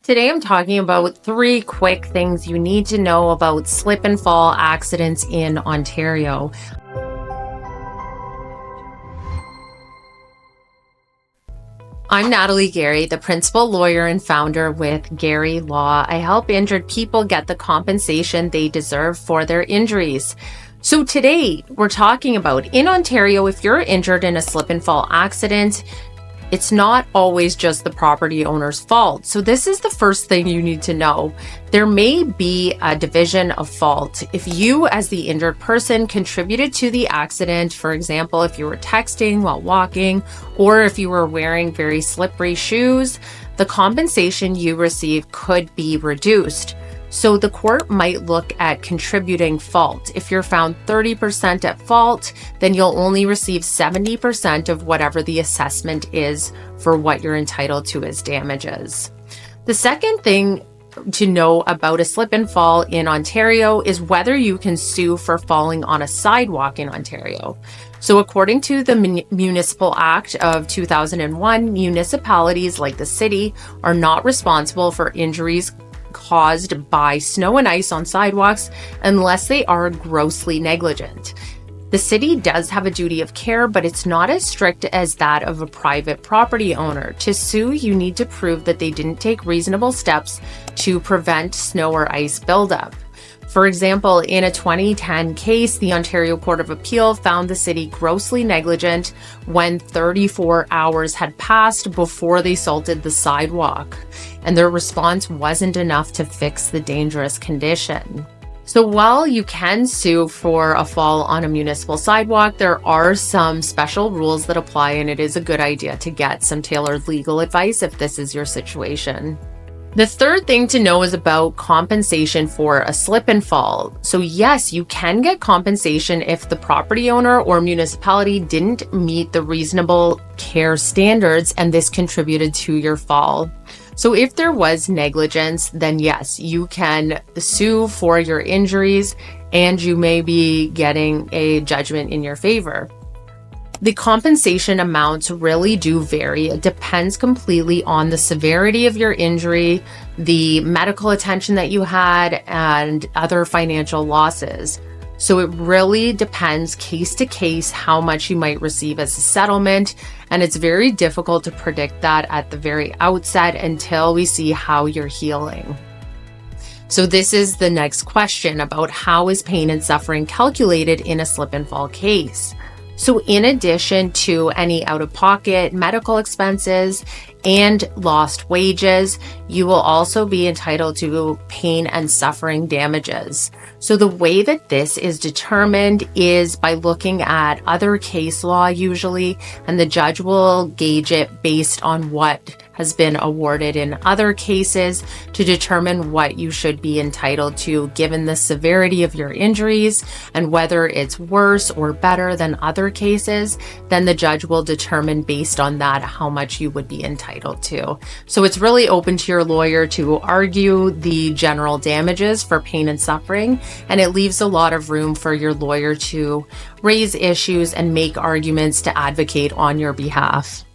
Today I'm talking about 3 quick things you need to know about slip and fall accidents in Ontario. I'm Natalie Gerry, the principal lawyer and founder with Gerry Law. I help injured people get the compensation they deserve for their injuries. So today we're talking about in Ontario, if you're injured in a slip and fall accident, it's not always just the property owner's fault. So this is the first thing you need to know. There may be a division of fault. If you, as the injured person, contributed to the accident, for example, if you were texting while walking, or if you were wearing very slippery shoes, the compensation you receive could be reduced. So the court might look at contributing fault. If you're found 30% at fault, then you'll only receive 70% of whatever the assessment is for what you're entitled to as damages. The second thing to know about a slip and fall in Ontario is whether you can sue for falling on a sidewalk in Ontario. So according to the Municipal Act of 2001, municipalities like the city are not responsible for injuries caused by snow and ice on sidewalks unless they are grossly negligent. The city does have a duty of care, but it's not as strict as that of a private property owner. To sue, you need to prove that they didn't take reasonable steps to prevent snow or ice buildup. For example, in a 2010 case, the Ontario Court of Appeal found the city grossly negligent when 34 hours had passed before they salted the sidewalk, and their response wasn't enough to fix the dangerous condition. So while you can sue for a fall on a municipal sidewalk, there are some special rules that apply, and it is a good idea to get some tailored legal advice if this is your situation. The third thing to know is about compensation for a slip and fall. So yes, you can get compensation if the property owner or municipality didn't meet the reasonable care standards and this contributed to your fall. So if there was negligence, then yes, you can sue for your injuries and you may be getting a judgment in your favor. The compensation amounts really do vary. It depends completely on the severity of your injury, the medical attention that you had, and other financial losses. So it really depends case to case how much you might receive as a settlement, and it's very difficult to predict that at the very outset until we see how you're healing. So this is the next question about how is pain and suffering calculated in a slip and fall case. So in addition to any out-of-pocket medical expenses and lost wages, you will also be entitled to pain and suffering damages. So the way that this is determined is by looking at other case law usually, and the judge will gauge it based on what has been awarded in other cases to determine what you should be entitled to given the severity of your injuries, and whether it's worse or better than other cases, then the judge will determine based on that how much you would be entitled to. So it's really open to your lawyer to argue the general damages for pain and suffering, and it leaves a lot of room for your lawyer to raise issues and make arguments to advocate on your behalf.